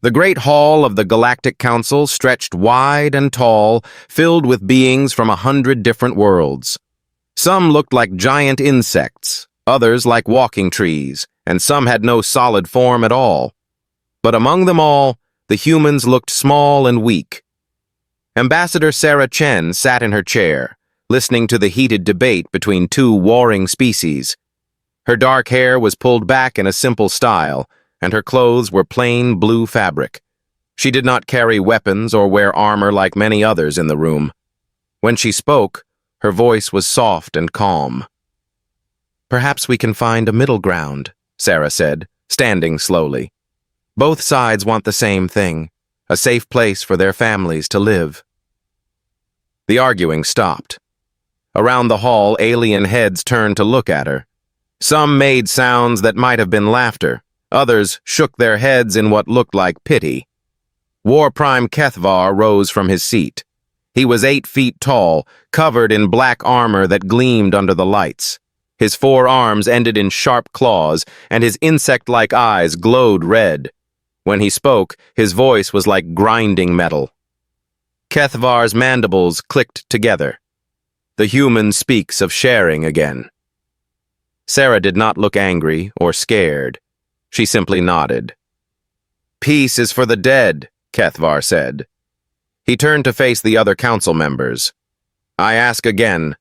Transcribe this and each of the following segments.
The great hall of the Galactic Council stretched wide and tall, filled with beings from 100 different worlds. Some looked like giant insects, others like walking trees, and some had no solid form at all. But among them all, the humans looked small and weak. Ambassador Sarah Chen sat in her chair, listening to the heated debate between two warring species. Her dark hair was pulled back in a simple style, and her clothes were plain blue fabric. She did not carry weapons or wear armor like many others in the room. When she spoke, her voice was soft and calm. "Perhaps we can find a middle ground," Sarah said, standing slowly. "Both sides want the same thing, a safe place for their families to live." The arguing stopped. Around the hall, alien heads turned to look at her. Some made sounds that might have been laughter. Others shook their heads in what looked like pity. War Prime Kethvar rose from his seat. He was 8 feet tall, covered in black armor that gleamed under the lights. His 4 arms ended in sharp claws, and his insect-like eyes glowed red. When he spoke, his voice was like grinding metal. Kethvar's mandibles clicked together. The human speaks of sharing again. Sarah did not look angry or scared. She simply nodded. "Peace is for the dead," Kethvar said. He turned to face the other council members. "I ask again,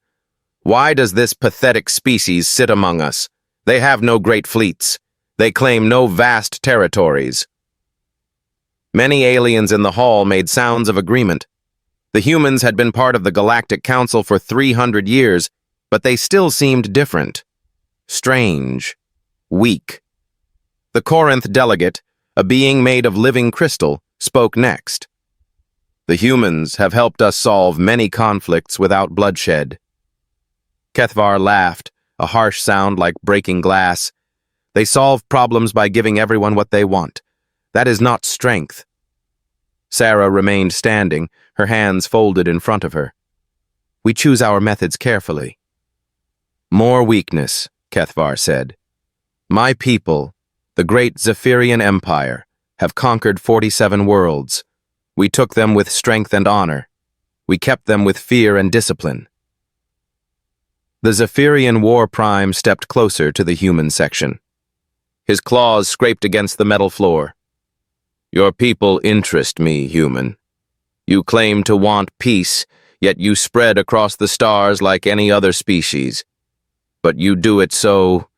why does this pathetic species sit among us? They have no great fleets. They claim no vast territories." Many aliens in the hall made sounds of agreement. The humans had been part of the Galactic Council for 300 years, but they still seemed different. Strange. Weak. The Corinth delegate, a being made of living crystal, spoke next. "The humans have helped us solve many conflicts without bloodshed." Kethvar laughed, a harsh sound like breaking glass. "They solve problems by giving everyone what they want. That is not strength." Sarah remained standing, her hands folded in front of her. "We choose our methods carefully." "More weakness," Kethvar said. "My people, the great Zephyrian Empire, have conquered 47 worlds. We took them with strength and honor. We kept them with fear and discipline." The Zephyrian War Prime stepped closer to the human section. His claws scraped against the metal floor. "Your people interest me, human. You claim to want peace, yet you spread across the stars like any other species. But you do it so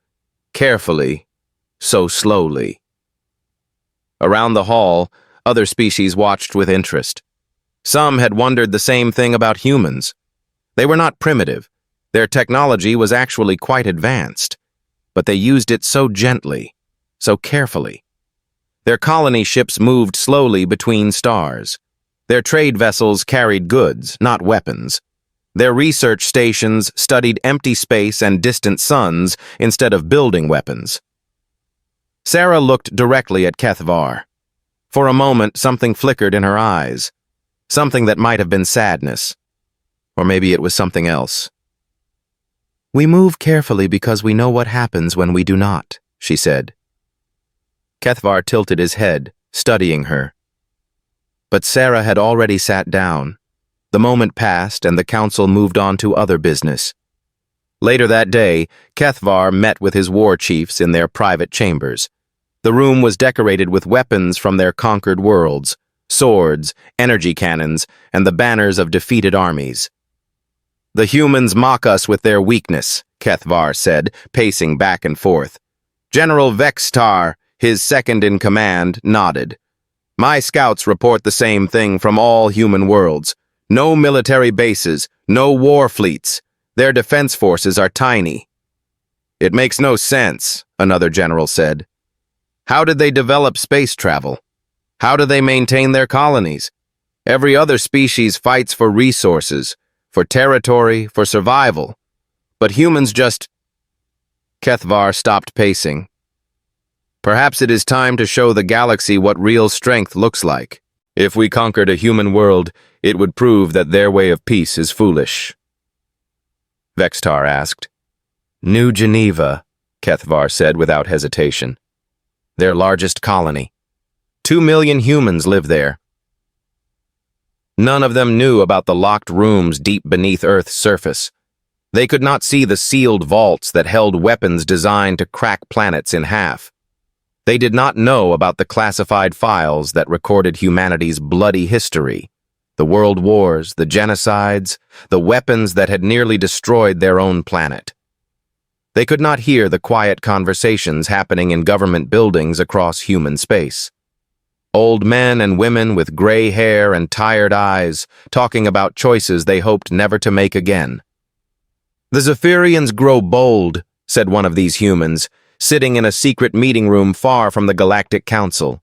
carefully, so slowly." Around the hall, other species watched with interest. Some had wondered the same thing about humans. They were not primitive. Their technology was actually quite advanced, but they used it so gently, so carefully. Their colony ships moved slowly between stars. Their trade vessels carried goods, not weapons. Their research stations studied empty space and distant suns instead of building weapons. Sarah looked directly at Kethvar. For a moment, something flickered in her eyes. Something that might have been sadness. Or maybe it was something else. "We move carefully because we know what happens when we do not," she said. Kethvar tilted his head, studying her. But Sarah had already sat down. The moment passed, and the council moved on to other business. Later that day, Kethvar met with his war chiefs in their private chambers. The room was decorated with weapons from their conquered worlds, swords, energy cannons, and the banners of defeated armies. "The humans mock us with their weakness," Kethvar said, pacing back and forth. General Vextar, his second-in-command, nodded. "My scouts report the same thing from all human worlds. No military bases, no war fleets. Their defense forces are tiny." "It makes no sense," another general said. "How did they develop space travel? How do they maintain their colonies? Every other species fights for resources, for territory, for survival. But humans just..." Kethvar stopped pacing. "Perhaps it is time to show the galaxy what real strength looks like. If we conquered a human world, it would prove that their way of peace is foolish." Vextar asked. "New Geneva," Kethvar said without hesitation. "Their largest colony. 2 million humans live there. None of them knew about the locked rooms deep beneath Earth's surface. They could not see the sealed vaults that held weapons designed to crack planets in half. They did not know about the classified files that recorded humanity's bloody history, the world wars, the genocides, the weapons that had nearly destroyed their own planet. They could not hear the quiet conversations happening in government buildings across human space. Old men and women with gray hair and tired eyes talking about choices they hoped never to make again. "The Zephyrians grow bold," said one of these humans, sitting in a secret meeting room far from the Galactic Council.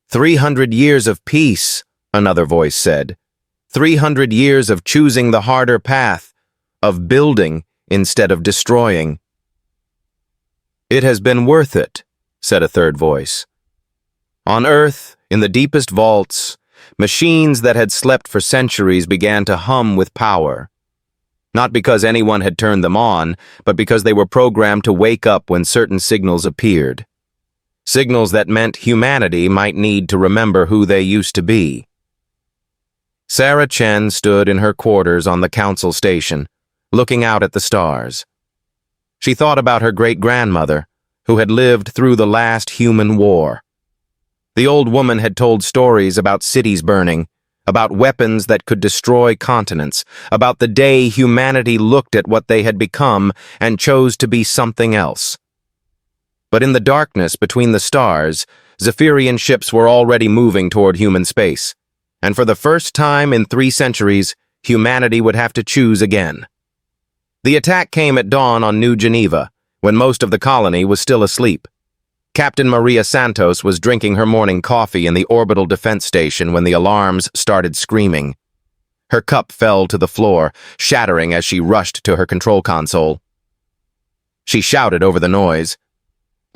300 years of peace, another voice said. 300 years of choosing the harder path, of building instead of destroying. "It has been worth it," said a third voice. On Earth, in the deepest vaults, machines that had slept for centuries began to hum with power. Not because anyone had turned them on, but because they were programmed to wake up when certain signals appeared. Signals that meant humanity might need to remember who they used to be. Sarah Chen stood in her quarters on the council station, looking out at the stars. She thought about her great-grandmother, who had lived through the last human war. The old woman had told stories about cities burning, about weapons that could destroy continents, about the day humanity looked at what they had become and chose to be something else. But in the darkness between the stars, Zephyrian ships were already moving toward human space, and for the first time in 3 centuries, humanity would have to choose again. The attack came at dawn on New Geneva, when most of the colony was still asleep. Captain Maria Santos was drinking her morning coffee in the orbital defense station when the alarms started screaming. Her cup fell to the floor, shattering as she rushed to her control console. She shouted over the noise.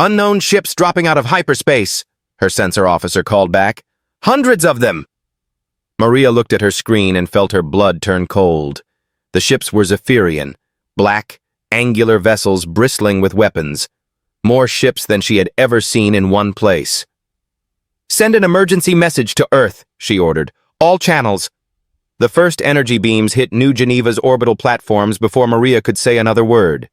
"Unknown ships dropping out of hyperspace," her sensor officer called back. "Hundreds of them!" Maria looked at her screen and felt her blood turn cold. The ships were Zephyrian, black, angular vessels bristling with weapons. More ships than she had ever seen in one place. "Send an emergency message to Earth," she ordered. "All channels." The first energy beams hit New Geneva's orbital platforms before Maria could say another word.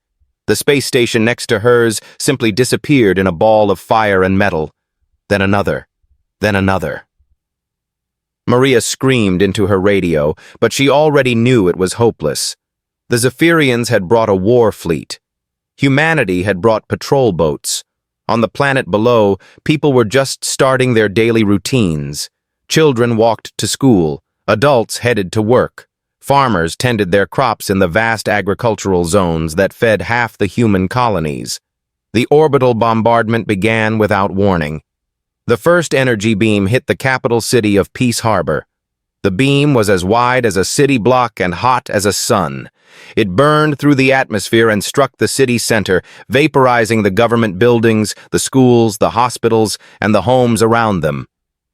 The space station next to hers simply disappeared in a ball of fire and metal. Then another. Then another. Maria screamed into her radio, but she already knew it was hopeless. The Zephyrians had brought a war fleet. Humanity had brought patrol boats. On the planet below, people were just starting their daily routines. Children walked to school. Adults headed to work. Farmers tended their crops in the vast agricultural zones that fed half the human colonies. The orbital bombardment began without warning. The first energy beam hit the capital city of Peace Harbor. The beam was as wide as a city block and hot as a sun. It burned through the atmosphere and struck the city center, vaporizing the government buildings, the schools, the hospitals, and the homes around them.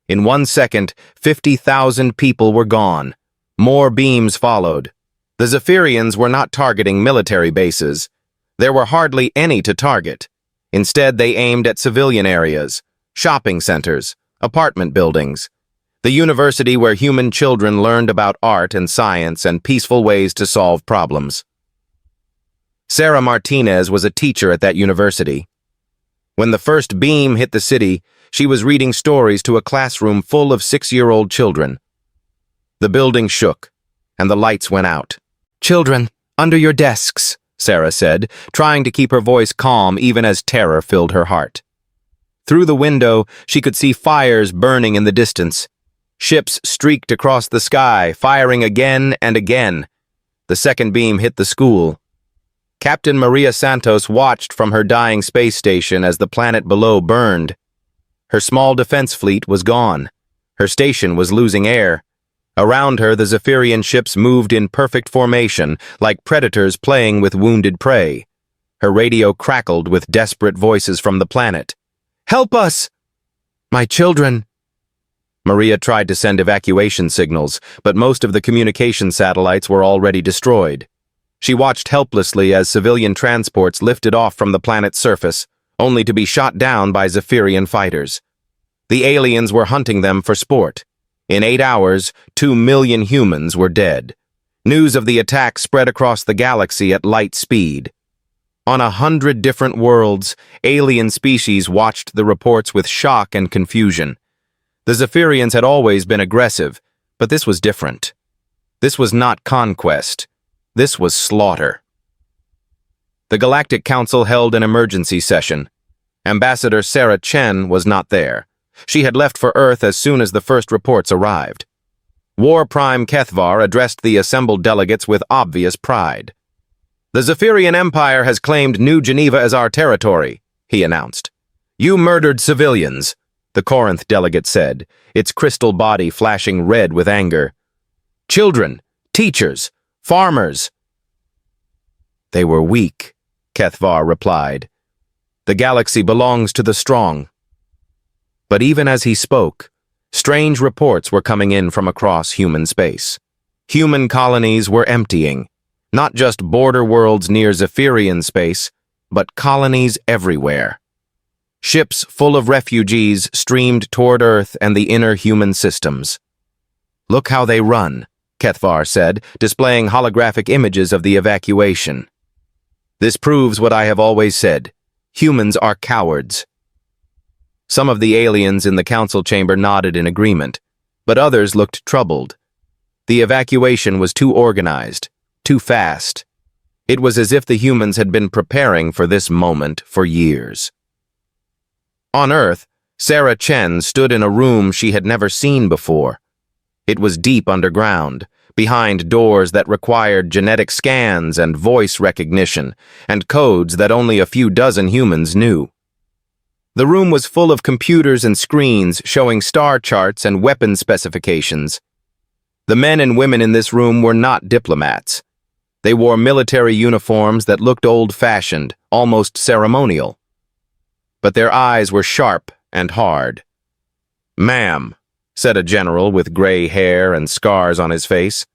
In 1 second, 50,000 people were gone. More beams followed. The Zephyrians were not targeting military bases. There were hardly any to target. Instead, they aimed at civilian areas, shopping centers, apartment buildings, the university where human children learned about art and science and peaceful ways to solve problems. Sarah Martinez was a teacher at that university. When the first beam hit the city, she was reading stories to a classroom full of 6-year-old children. The building shook, and the lights went out. "Children, under your desks," Sarah said, trying to keep her voice calm even as terror filled her heart. Through the window, she could see fires burning in the distance. Ships streaked across the sky, firing again and again. The second beam hit the school. Captain Maria Santos watched from her dying space station as the planet below burned. Her small defense fleet was gone. Her station was losing air. Around her, the Zephyrian ships moved in perfect formation, like predators playing with wounded prey. Her radio crackled with desperate voices from the planet. "Help us!" "My children!" Maria tried to send evacuation signals, but most of the communication satellites were already destroyed. She watched helplessly as civilian transports lifted off from the planet's surface, only to be shot down by Zephyrian fighters. The aliens were hunting them for sport. In 8 hours, 2 million humans were dead. News of the attack spread across the galaxy at light speed. On 100 different worlds, alien species watched the reports with shock and confusion. The Zephyrians had always been aggressive, but this was different. This was not conquest. This was slaughter. The Galactic Council held an emergency session. Ambassador Sarah Chen was not there. She had left for Earth as soon as the first reports arrived. War Prime Kethvar addressed the assembled delegates with obvious pride. "The Zephyrian Empire has claimed New Geneva as our territory," he announced. "You murdered civilians," the Corinth delegate said, its crystal body flashing red with anger. "Children, teachers, farmers." "They were weak," Kethvar replied. "The galaxy belongs to the strong." But even as he spoke, strange reports were coming in from across human space. Human colonies were emptying. Not just border worlds near Zephyrian space, but colonies everywhere. Ships full of refugees streamed toward Earth and the inner human systems. "Look how they run," Kethvar said, displaying holographic images of the evacuation. "This proves what I have always said. Humans are cowards." Some of the aliens in the council chamber nodded in agreement, but others looked troubled. The evacuation was too organized, too fast. It was as if the humans had been preparing for this moment for years. On Earth, Sarah Chen stood in a room she had never seen before. It was deep underground, behind doors that required genetic scans and voice recognition, and codes that only a few dozen humans knew. The room was full of computers and screens showing star charts and weapon specifications. The men and women in this room were not diplomats. They wore military uniforms that looked old-fashioned, almost ceremonial. But their eyes were sharp and hard. "Ma'am," said a general with gray hair and scars on his face,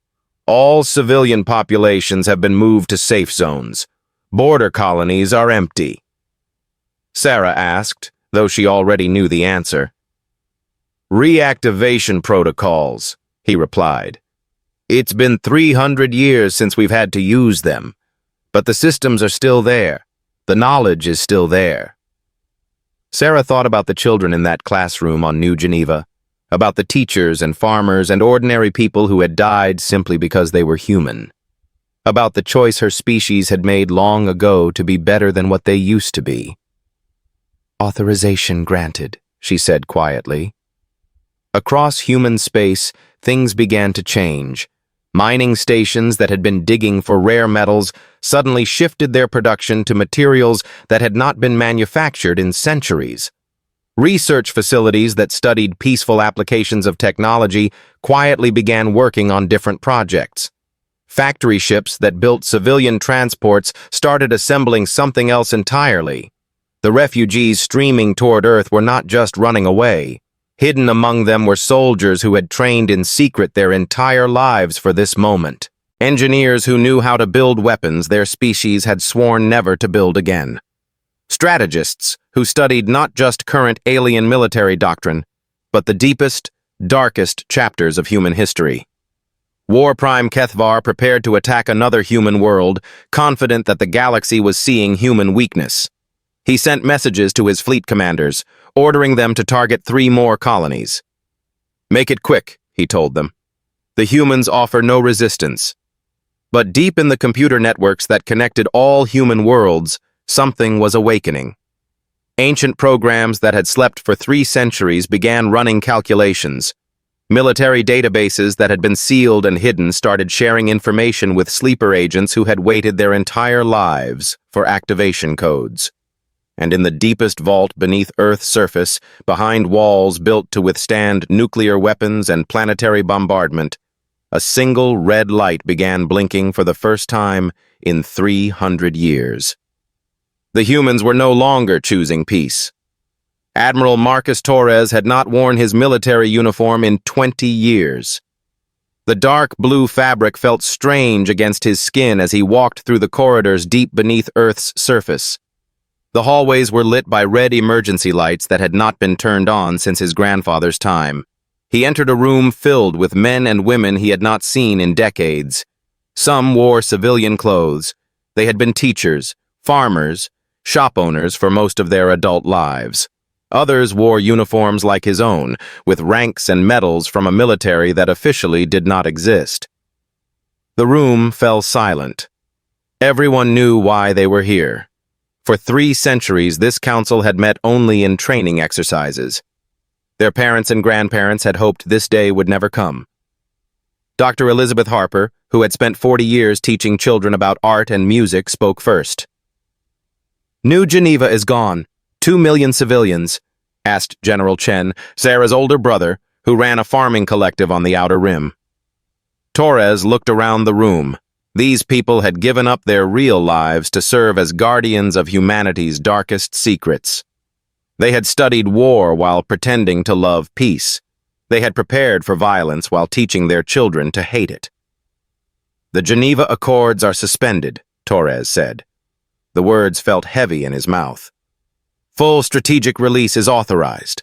"all civilian populations have been moved to safe zones. Border colonies are empty." Sarah asked, though she already knew the answer. "Reactivation protocols," he replied. "It's been 300 years since we've had to use them, but the systems are still there. The knowledge is still there." Sarah thought about the children in that classroom on New Geneva, about the teachers and farmers and ordinary people who had died simply because they were human, about the choice her species had made long ago to be better than what they used to be. "Authorization granted," she said quietly. Across human space, things began to change. Mining stations that had been digging for rare metals suddenly shifted their production to materials that had not been manufactured in centuries. Research facilities that studied peaceful applications of technology quietly began working on different projects. Factory ships that built civilian transports started assembling something else entirely. The refugees streaming toward Earth were not just running away. Hidden among them were soldiers who had trained in secret their entire lives for this moment. Engineers who knew how to build weapons their species had sworn never to build again. Strategists who studied not just current alien military doctrine, but the deepest, darkest chapters of human history. War Prime Kethvar prepared to attack another human world, confident that the galaxy was seeing human weakness. He sent messages to his fleet commanders, ordering them to target 3 more colonies. "Make it quick," he told them. "The humans offer no resistance." But deep in the computer networks that connected all human worlds, something was awakening. Ancient programs that had slept for 3 centuries began running calculations. Military databases that had been sealed and hidden started sharing information with sleeper agents who had waited their entire lives for activation codes. And in the deepest vault beneath Earth's surface, behind walls built to withstand nuclear weapons and planetary bombardment, a single red light began blinking for the first time in 300 years. The humans were no longer choosing peace. Admiral Marcus Torres had not worn his military uniform in 20 years. The dark blue fabric felt strange against his skin as he walked through the corridors deep beneath Earth's surface. The hallways were lit by red emergency lights that had not been turned on since his grandfather's time. He entered a room filled with men and women he had not seen in decades. Some wore civilian clothes. They had been teachers, farmers, shop owners for most of their adult lives. Others wore uniforms like his own, with ranks and medals from a military that officially did not exist. The room fell silent. Everyone knew why they were here. For 3 centuries, this council had met only in training exercises. Their parents and grandparents had hoped this day would never come. Dr. Elizabeth Harper, who had spent 40 years teaching children about art and music, spoke first. "New Geneva is gone. 2 million civilians," asked General Chen, Sarah's older brother, who ran a farming collective on the Outer Rim. Torres looked around the room. These people had given up their real lives to serve as guardians of humanity's darkest secrets. They had studied war while pretending to love peace. They had prepared for violence while teaching their children to hate it. "The Geneva Accords are suspended," Torres said. The words felt heavy in his mouth. "Full strategic release is authorized."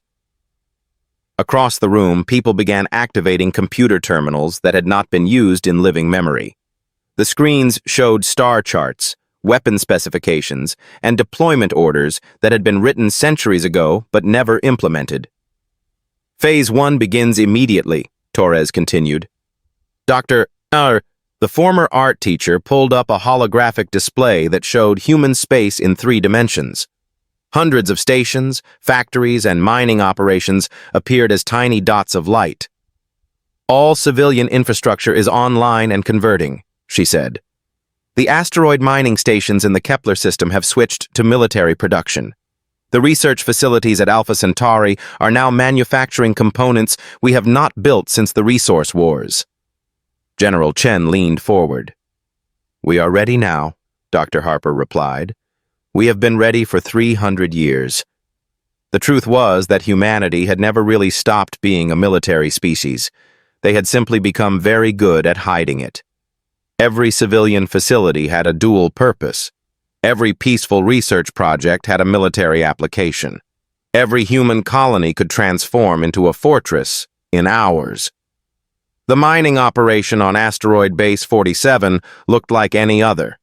Across the room, people began activating computer terminals that had not been used in living memory. The screens showed star charts, weapon specifications, and deployment orders that had been written centuries ago but never implemented. "Phase 1 begins immediately," Torres continued. The former art teacher pulled up a holographic display that showed human space in 3 dimensions. Hundreds of stations, factories, and mining operations appeared as tiny dots of light. "All civilian infrastructure is online and converting," she said. "The asteroid mining stations in the Kepler system have switched to military production. The research facilities at Alpha Centauri are now manufacturing components we have not built since the resource wars." General Chen leaned forward. "We are ready now," Dr. Harper replied. "We have been ready for 300 years. The truth was that humanity had never really stopped being a military species. They had simply become very good at hiding it. Every civilian facility had a dual purpose. Every peaceful research project had a military application. Every human colony could transform into a fortress in hours. The mining operation on Asteroid Base 47 looked like any other.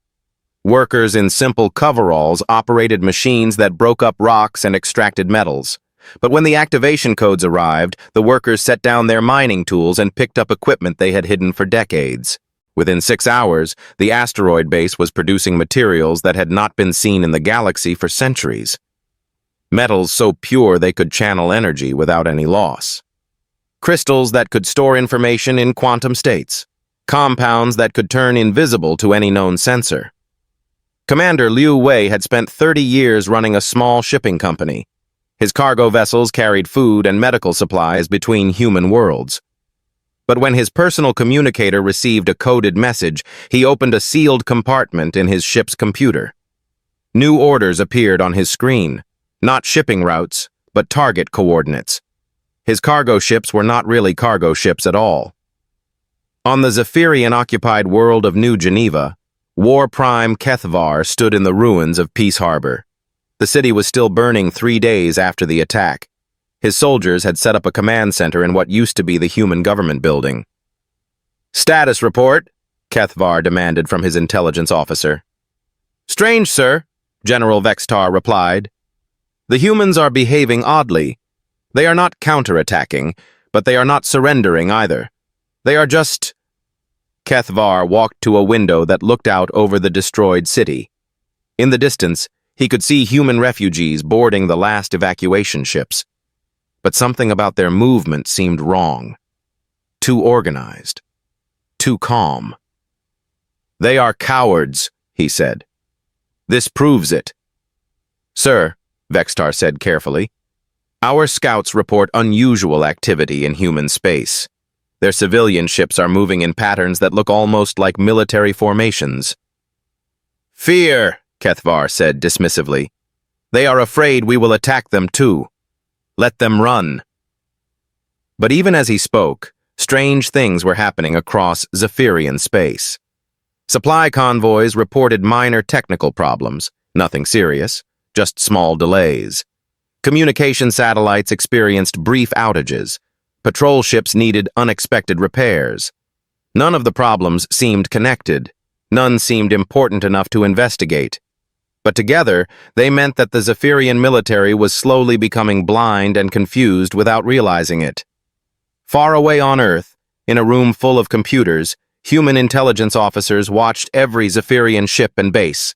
Workers in simple coveralls operated machines that broke up rocks and extracted metals. But when the activation codes arrived, the workers set down their mining tools and picked up equipment they had hidden for decades. Within 6 hours, the asteroid base was producing materials that had not been seen in the galaxy for centuries. Metals so pure they could channel energy without any loss. Crystals that could store information in quantum states. Compounds that could turn invisible to any known sensor. Commander Liu Wei had spent 30 years running a small shipping company. His cargo vessels carried food and medical supplies between human worlds. But when his personal communicator received a coded message, he opened a sealed compartment in his ship's computer. New orders appeared on his screen, not shipping routes, but target coordinates. His cargo ships were not really cargo ships at all. On the Zephyrian-occupied world of New Geneva, War Prime Kethvar stood in the ruins of Peace Harbor. The city was still burning 3 days after the attack. His soldiers had set up a command center in what used to be the human government building. "Status report," Kethvar demanded from his intelligence officer. "Strange, sir," General Vextar replied. "The humans are behaving oddly. They are not counterattacking, but they are not surrendering either. They are just..." Kethvar walked to a window that looked out over the destroyed city. In the distance, he could see human refugees boarding the last evacuation ships. But something about their movement seemed wrong. Too organized. Too calm. "They are cowards," he said. "This proves it." "Sir," Vextar said carefully, "our scouts report unusual activity in human space. Their civilian ships are moving in patterns that look almost like military formations." "Fear," Kethvar said dismissively. "They are afraid we will attack them too. Let them run." But even as he spoke, strange things were happening across Zephyrian space. Supply convoys reported minor technical problems, nothing serious. just small delays. Communication satellites experienced brief outages. Patrol ships needed unexpected repairs. None of the problems seemed connected. None seemed important enough to investigate. But together, they meant that the Zephyrian military was slowly becoming blind and confused without realizing it. Far away on Earth, in a room full of computers, human intelligence officers watched every Zephyrian ship and base.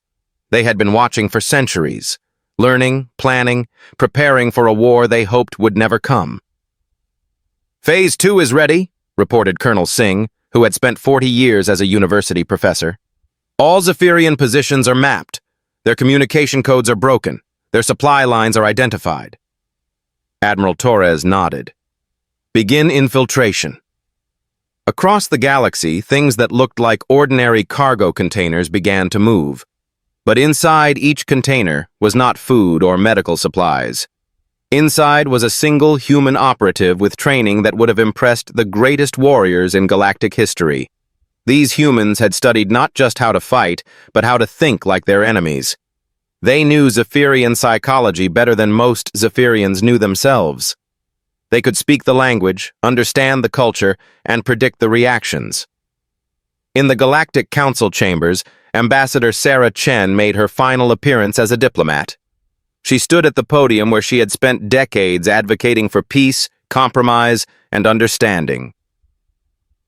They had been watching for centuries, learning, planning, preparing for a war they hoped would never come. "Phase 2 is ready," reported Colonel Singh, who had spent 40 years as a university professor. "All Zephyrian positions are mapped. Their communication codes are broken. Their supply lines are identified." Admiral Torres nodded. "Begin infiltration." Across the galaxy, things that looked like ordinary cargo containers began to move. But inside each container was not food or medical supplies. Inside was a single human operative with training that would have impressed the greatest warriors in galactic history. These humans had studied not just how to fight, but how to think like their enemies. They knew Zephyrian psychology better than most Zephyrians knew themselves. They could speak the language, understand the culture, and predict the reactions. In the Galactic Council chambers, Ambassador Sarah Chen made her final appearance as a diplomat. She stood at the podium where she had spent decades advocating for peace, compromise, and understanding.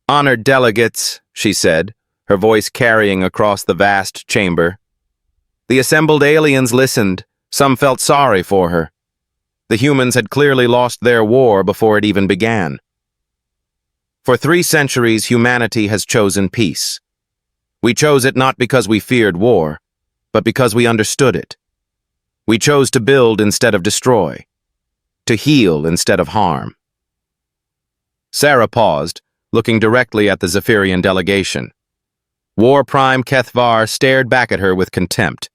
"Honored delegates," she said, her voice carrying across the vast chamber. The assembled aliens listened. Some felt sorry for her. The humans had clearly lost their war before it even began. For 3 centuries, humanity has chosen peace. We chose it not because we feared war, but because we understood it. We chose to build instead of destroy, to heal instead of harm. Sarah paused, looking directly at the Zephyrian delegation. War Prime Kethvar stared back at her with contempt.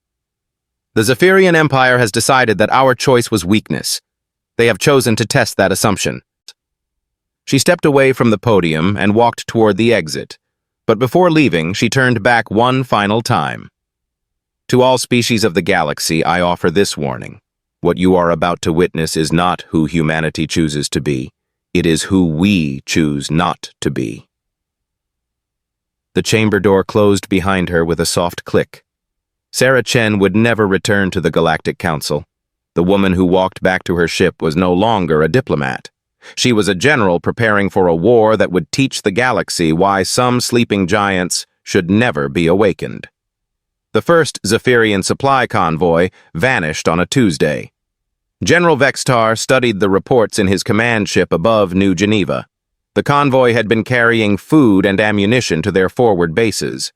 "The Zephyrian Empire has decided that our choice was weakness. They have chosen to test that assumption." She stepped away from the podium and walked toward the exit, but before leaving, she turned back one final time. "To all species of the galaxy, I offer this warning. What you are about to witness is not who humanity chooses to be. It is who we choose not to be." The chamber door closed behind her with a soft click. Sarah Chen would never return to the Galactic Council. The woman who walked back to her ship was no longer a diplomat. She was a general preparing for a war that would teach the galaxy why some sleeping giants should never be awakened. The first Zephyrian supply convoy vanished on a Tuesday. General Vextar studied the reports in his command ship above New Geneva. The convoy had been carrying food and ammunition to their forward bases.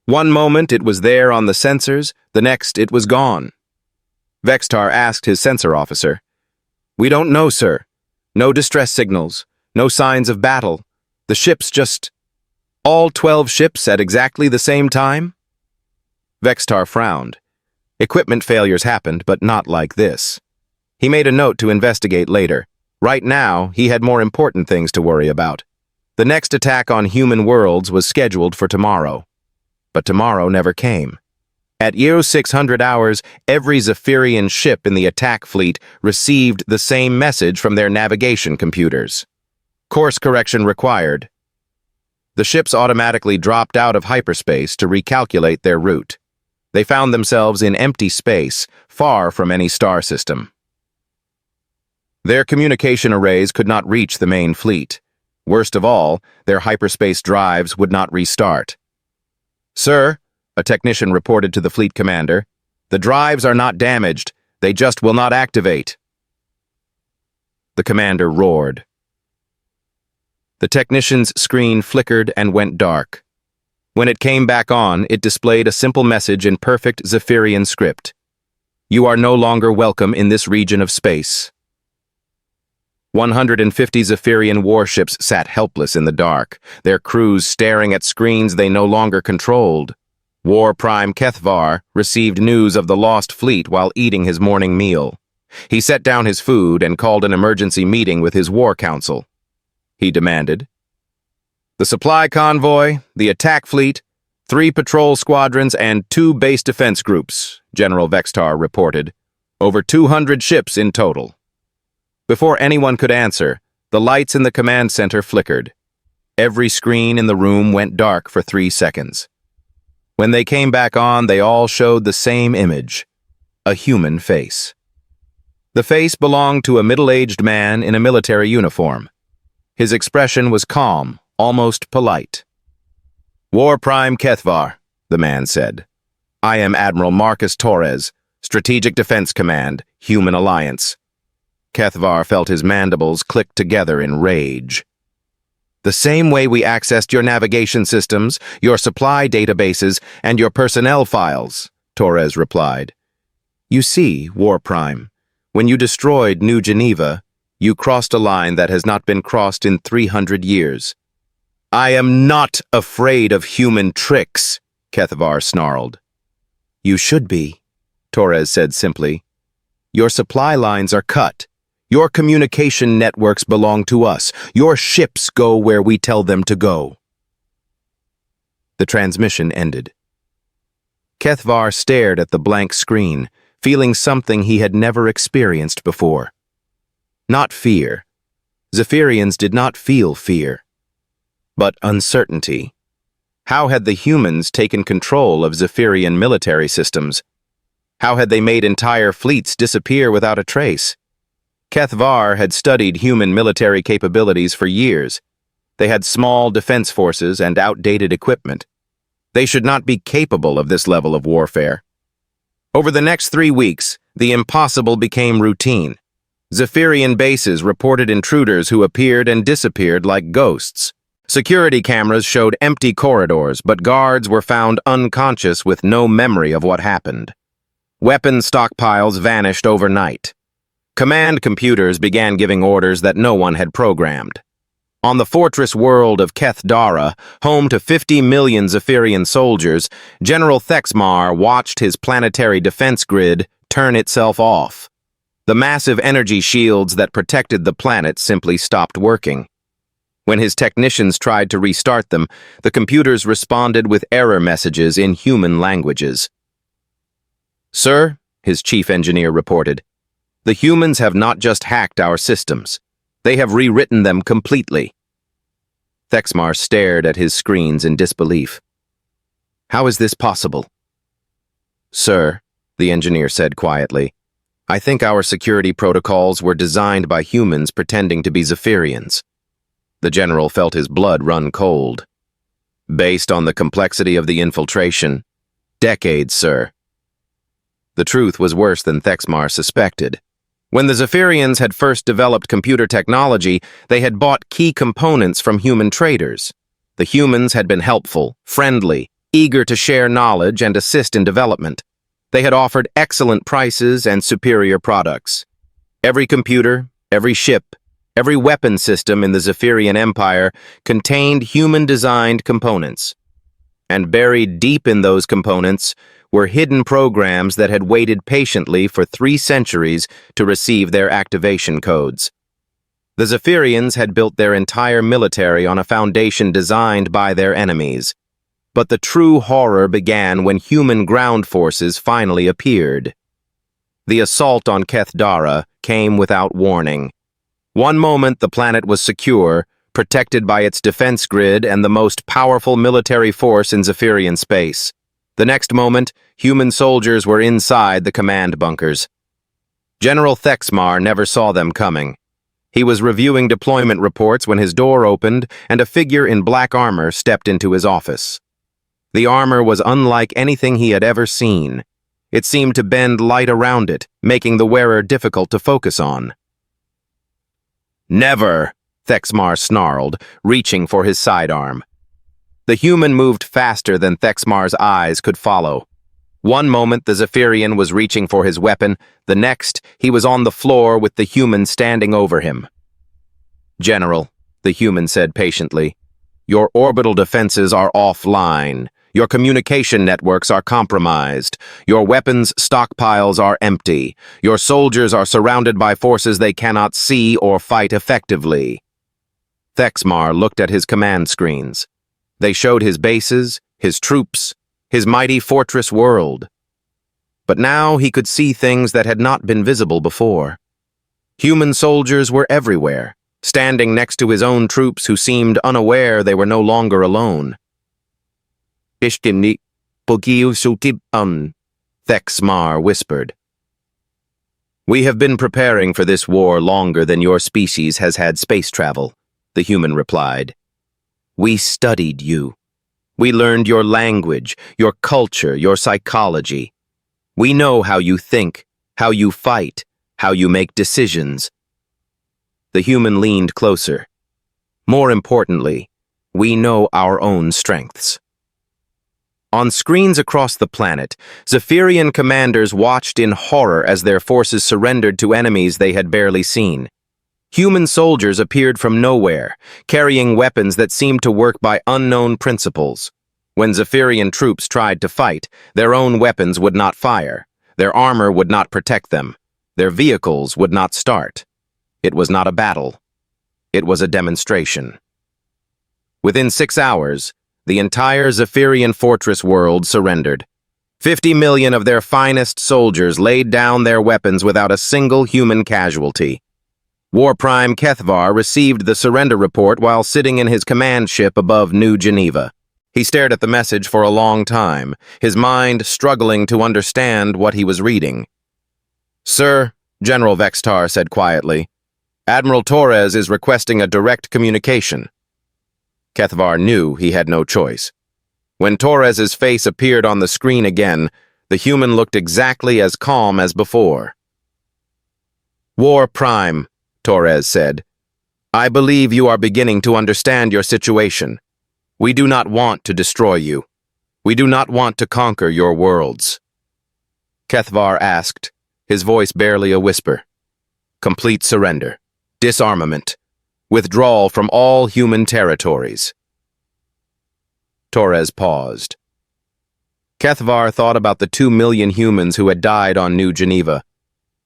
One moment it was there on the sensors, the next it was gone. Vextar asked his sensor officer, "We don't know, sir. No distress signals, no signs of battle. The ships just... all 12 ships at exactly the same time?" Vextar frowned. Equipment failures happened, but not like this. He made a note to investigate later. Right now, he had more important things to worry about. The next attack on human worlds was scheduled for tomorrow. But tomorrow never came. At 0600 hours, every Zephyrian ship in the attack fleet received the same message from their navigation computers. Course correction required. The ships automatically dropped out of hyperspace to recalculate their route. They found themselves in empty space, far from any star system. Their communication arrays could not reach the main fleet. Worst of all, their hyperspace drives would not restart. "Sir," a technician reported to the fleet commander, "the drives are not damaged. They just will not activate." The commander roared. The technician's screen flickered and went dark. When it came back on, it displayed a simple message in perfect Zephyrian script. "You are no longer welcome in this region of space." 150 Zephyrian warships sat helpless in the dark, their crews staring at screens they no longer controlled. War Prime Kethvar received news of the lost fleet while eating his morning meal. He set down his food and called an emergency meeting with his war council. He demanded, "The supply convoy, the attack fleet, 3 patrol squadrons, and 2 base defense groups," General Vextar reported. Over 200 ships in total. Before anyone could answer, the lights in the command center flickered. Every screen in the room went dark for 3 seconds. When they came back on, they all showed the same image: a human face. The face belonged to a middle-aged man in a military uniform. His expression was calm, almost polite. "War Prime Kethvar," the man said. "I am Admiral Marcus Torres, Strategic Defense Command, Human Alliance." Kethvar felt his mandibles click together in rage. "The same way we accessed your navigation systems, your supply databases, and your personnel files," Torres replied. "You see, War Prime, when you destroyed New Geneva, you crossed a line that has not been crossed in 300 years. "I am not afraid of human tricks," Kethvar snarled. "You should be," Torres said simply. "Your supply lines are cut. Your communication networks belong to us. Your ships go where we tell them to go." The transmission ended. Kethvar stared at the blank screen, feeling something he had never experienced before. Not fear. Zephyrians did not feel fear. But uncertainty. How had the humans taken control of Zephyrian military systems? How had they made entire fleets disappear without a trace? Kethvar had studied human military capabilities for years. They had small defense forces and outdated equipment. They should not be capable of this level of warfare. Over the next 3 weeks, the impossible became routine. Zephyrian bases reported intruders who appeared and disappeared like ghosts. Security cameras showed empty corridors, but guards were found unconscious with no memory of what happened. Weapon stockpiles vanished overnight. Command computers began giving orders that no one had programmed. On the fortress world of Keth-Dara, home to 50 million Zephyrian soldiers, General Thexmar watched his planetary defense grid turn itself off. The massive energy shields that protected the planet simply stopped working. When his technicians tried to restart them, the computers responded with error messages in human languages. "Sir," his chief engineer reported, "the humans have not just hacked our systems. They have rewritten them completely." Thexmar stared at his screens in disbelief. "How is this possible?" "Sir," the engineer said quietly, "I think our security protocols were designed by humans pretending to be Zephyrians." The general felt his blood run cold. "Based on the complexity of the infiltration, decades, sir." The truth was worse than Thexmar suspected. When the Zephyrians had first developed computer technology, they had bought key components from human traders. The humans had been helpful, friendly, eager to share knowledge and assist in development. They had offered excellent prices and superior products. Every computer, every ship, every weapon system in the Zephyrian Empire contained human-designed components. And buried deep in those components were hidden programs that had waited patiently for 3 centuries to receive their activation codes. The Zephyrians had built their entire military on a foundation designed by their enemies. But the true horror began when human ground forces finally appeared. The assault on Keth-Dara came without warning. One moment the planet was secure, protected by its defense grid and the most powerful military force in Zephyrian space. The next moment, human soldiers were inside the command bunkers. General Thexmar never saw them coming. He was reviewing deployment reports when his door opened and a figure in black armor stepped into his office. The armor was unlike anything he had ever seen. It seemed to bend light around it, making the wearer difficult to focus on. "Never!" Thexmar snarled, reaching for his sidearm. The human moved faster than Thexmar's eyes could follow. One moment the Zephyrian was reaching for his weapon, the next he was on the floor with the human standing over him. "General," the human said patiently, "your orbital defenses are offline. Your communication networks are compromised. Your weapons stockpiles are empty. Your soldiers are surrounded by forces they cannot see or fight effectively." Thexmar looked at his command screens. They showed his bases, his troops, his mighty fortress world. But now he could see things that had not been visible before. Human soldiers were everywhere, standing next to his own troops who seemed unaware they were no longer alone. Ishtimni, Pogiu Sutib Thexmar whispered. We have been preparing for this war longer than your species has had space travel, the human replied. We studied you. We learned your language, your culture, your psychology. We know how you think, how you fight, how you make decisions. The human leaned closer. More importantly, we know our own strengths. On screens across the planet, Zephyrian commanders watched in horror as their forces surrendered to enemies they had barely seen. Human soldiers appeared from nowhere, carrying weapons that seemed to work by unknown principles. When Zephyrian troops tried to fight, their own weapons would not fire, their armor would not protect them, their vehicles would not start. It was not a battle. It was a demonstration. Within 6 hours, the entire Zephyrian fortress world surrendered. 50 million of their finest soldiers laid down their weapons without a single human casualty. War Prime Kethvar received the surrender report while sitting in his command ship above New Geneva. He stared at the message for a long time, his mind struggling to understand what he was reading. Sir, General Vextar said quietly, Admiral Torres is requesting a direct communication. Kethvar knew he had no choice. When Torres's face appeared on the screen again, the human looked exactly as calm as before. War Prime, Torres said. I believe you are beginning to understand your situation. We do not want to destroy you. We do not want to conquer your worlds. Kethvar asked, his voice barely a whisper. Complete surrender. Disarmament. Withdrawal from all human territories. Torres paused. Kethvar thought about the 2 million humans who had died on New Geneva.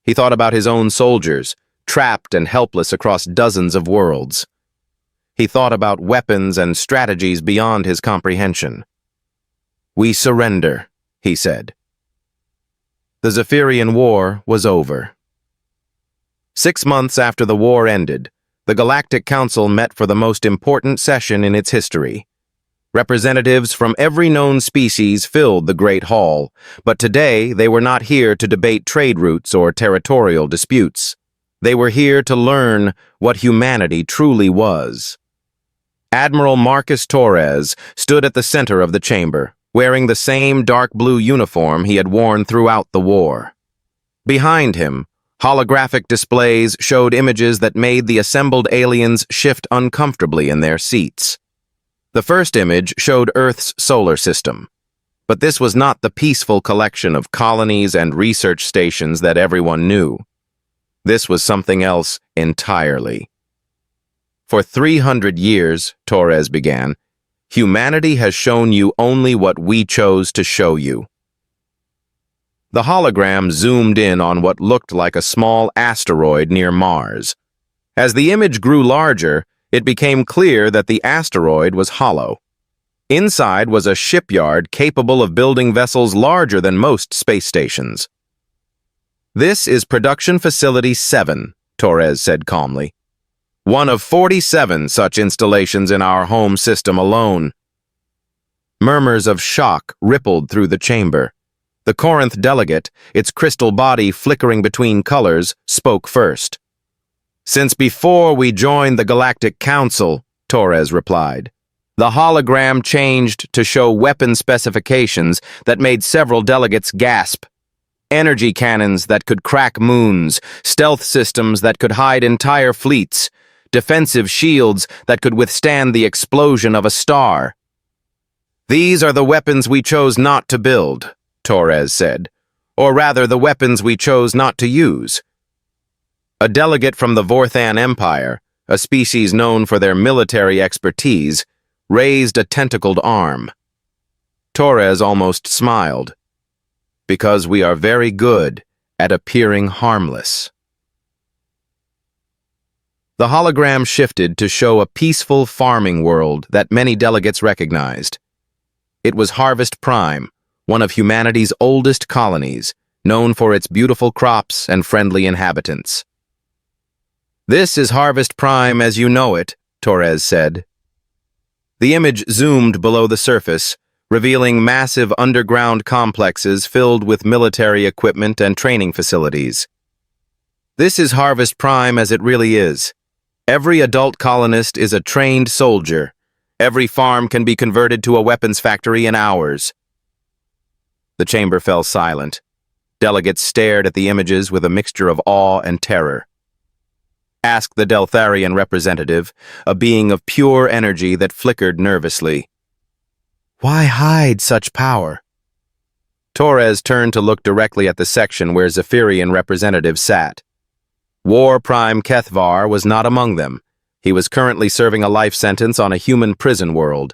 He thought about his own soldiers, trapped and helpless across dozens of worlds. He thought about weapons and strategies beyond his comprehension. We surrender, he said. The Zephyrian War was over. 6 months after the war ended, the Galactic Council met for the most important session in its history. Representatives from every known species filled the Great Hall, but today they were not here to debate trade routes or territorial disputes. They were here to learn what humanity truly was. Admiral Marcus Torres stood at the center of the chamber, wearing the same dark blue uniform he had worn throughout the war. Behind him, holographic displays showed images that made the assembled aliens shift uncomfortably in their seats. The first image showed Earth's solar system, but this was not the peaceful collection of colonies and research stations that everyone knew. This was something else entirely. For 300 years, Torres began, humanity has shown you only what we chose to show you. The hologram zoomed in on what looked like a small asteroid near Mars. As the image grew larger, it became clear that the asteroid was hollow. Inside was a shipyard capable of building vessels larger than most space stations. This is Production Facility 7, Torres said calmly. One of 47 such installations in our home system alone. Murmurs of shock rippled through the chamber. The Corinth delegate, its crystal body flickering between colors, spoke first. Since before we joined the Galactic Council, Torres replied, the hologram changed to show weapon specifications that made several delegates gasp. Energy cannons that could crack moons, stealth systems that could hide entire fleets, defensive shields that could withstand the explosion of a star. These are the weapons we chose not to build, Torres said, or rather the weapons we chose not to use. A delegate from the Vorthan Empire, a species known for their military expertise, raised a tentacled arm. Torres almost smiled. Because we are very good at appearing harmless. The hologram shifted to show a peaceful farming world that many delegates recognized. It was Harvest Prime, one of humanity's oldest colonies, known for its beautiful crops and friendly inhabitants. "This is Harvest Prime as you know it," Torres said. The image zoomed below the surface, revealing massive underground complexes filled with military equipment and training facilities. "This is Harvest Prime as it really is. Every adult colonist is a trained soldier. Every farm can be converted to a weapons factory in hours." The chamber fell silent. Delegates stared at the images with a mixture of awe and terror. Asked the Deltharian representative, a being of pure energy that flickered nervously. "Why hide such power?" Torres turned to look directly at the section where Zephyrian representatives sat. War Prime Kethvar was not among them. He was currently serving a life sentence on a human prison world.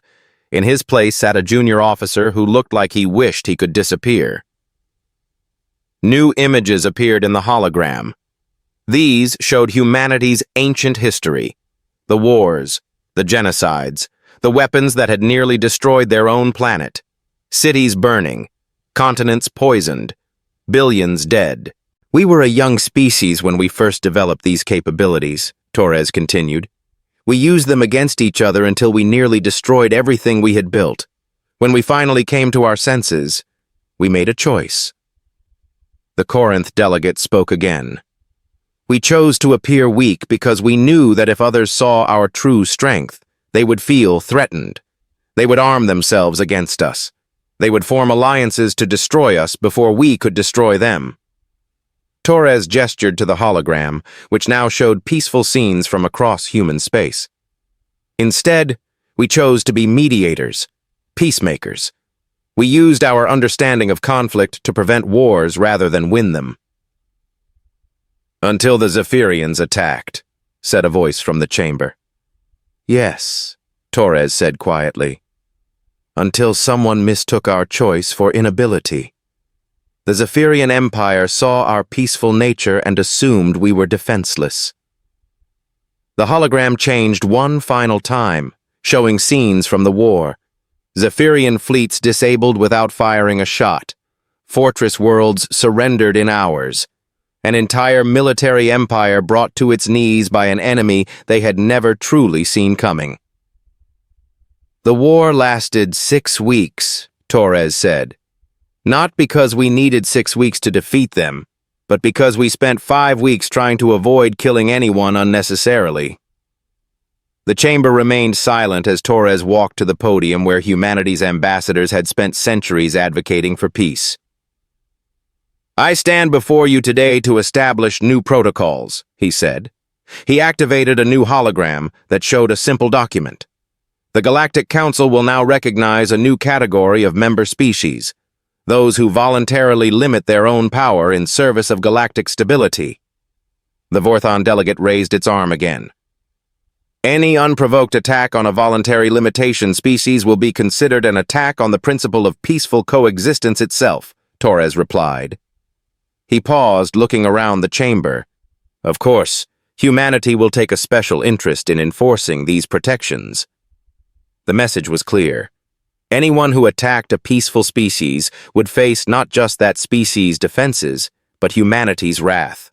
In his place sat a junior officer who looked like he wished he could disappear. New images appeared in the hologram. These showed humanity's ancient history, the wars, the genocides, the weapons that had nearly destroyed their own planet, cities burning, continents poisoned, billions dead. "We were a young species when we first developed these capabilities," Torres continued. "We used them against each other until we nearly destroyed everything we had built. When we finally came to our senses, we made a choice." The Corinth delegate spoke again. "We chose to appear weak because we knew that if others saw our true strength, they would feel threatened. They would arm themselves against us. They would form alliances to destroy us before we could destroy them." Torres gestured to the hologram, which now showed peaceful scenes from across human space. "Instead, we chose to be mediators, peacemakers. We used our understanding of conflict to prevent wars rather than win them." "Until the Zephyrians attacked," said a voice from the chamber. "Yes," Torres said quietly. "Until someone mistook our choice for inability. The Zephyrian Empire saw our peaceful nature and assumed we were defenseless." The hologram changed one final time, showing scenes from the war. Zephyrian fleets disabled without firing a shot. Fortress worlds surrendered in hours. An entire military empire brought to its knees by an enemy they had never truly seen coming. "The war lasted 6 weeks," Torres said. "Not because we needed 6 weeks to defeat them, but because we spent 5 weeks trying to avoid killing anyone unnecessarily." The chamber remained silent as Torres walked to the podium where humanity's ambassadors had spent centuries advocating for peace. "I stand before you today to establish new protocols," he said. He activated a new hologram that showed a simple document. "The Galactic Council will now recognize a new category of member species, those who voluntarily limit their own power in service of galactic stability." The Vorthon delegate raised its arm again. "Any unprovoked attack on a voluntary limitation species will be considered an attack on the principle of peaceful coexistence itself," Torres replied. He paused, looking around the chamber. "Of course, humanity will take a special interest in enforcing these protections." The message was clear. Anyone who attacked a peaceful species would face not just that species' defenses, but humanity's wrath.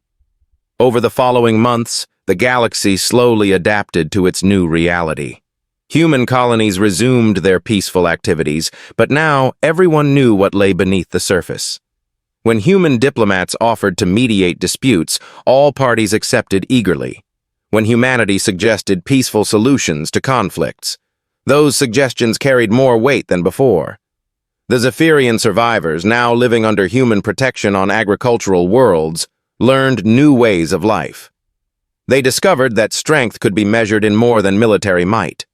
Over the following months, the galaxy slowly adapted to its new reality. Human colonies resumed their peaceful activities, but now everyone knew what lay beneath the surface. When human diplomats offered to mediate disputes, all parties accepted eagerly. When humanity suggested peaceful solutions to conflicts, those suggestions carried more weight than before. The Zephyrian survivors, now living under human protection on agricultural worlds, learned new ways of life. They discovered that strength could be measured in more than military might.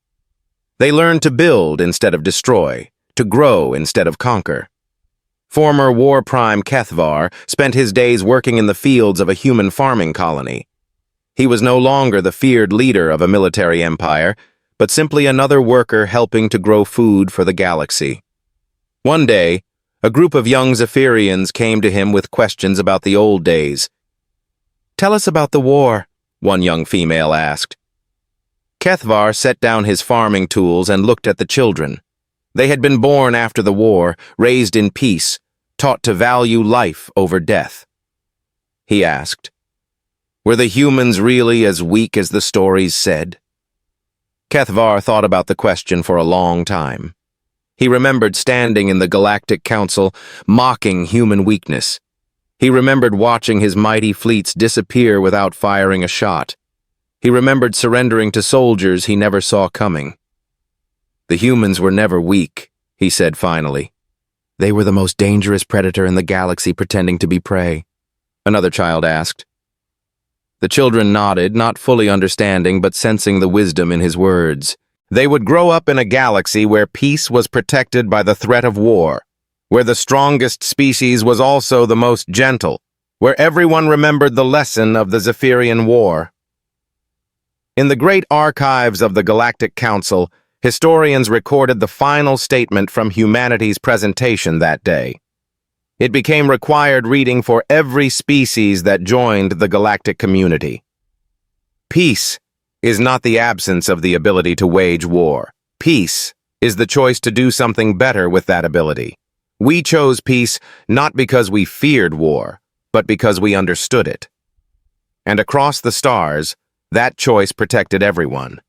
They learned to build instead of destroy, to grow instead of conquer. Former War Prime Kethvar spent his days working in the fields of a human farming colony. He was no longer the feared leader of a military empire, but simply another worker helping to grow food for the galaxy. One day, a group of young Zephyrians came to him with questions about the old days. "Tell us about the war," one young female asked. Kethvar set down his farming tools and looked at the children. They had been born after the war, raised in peace, taught to value life over death. He asked, "Were the humans really as weak as the stories said?" Kethvar thought about the question for a long time. He remembered standing in the Galactic Council, mocking human weakness. He remembered watching his mighty fleets disappear without firing a shot. He remembered surrendering to soldiers he never saw coming. "The humans were never weak," he said finally. "They were the most dangerous predator in the galaxy pretending to be prey," another child asked. The children nodded, not fully understanding but sensing the wisdom in his words. They would grow up in a galaxy where peace was protected by the threat of war, where the strongest species was also the most gentle, where everyone remembered the lesson of the Zephyrian War. In the great archives of the Galactic Council, historians recorded the final statement from humanity's presentation that day. It became required reading for every species that joined the galactic community. Peace is not the absence of the ability to wage war. Peace is the choice to do something better with that ability. We chose peace not because we feared war, but because we understood it. And across the stars, that choice protected everyone.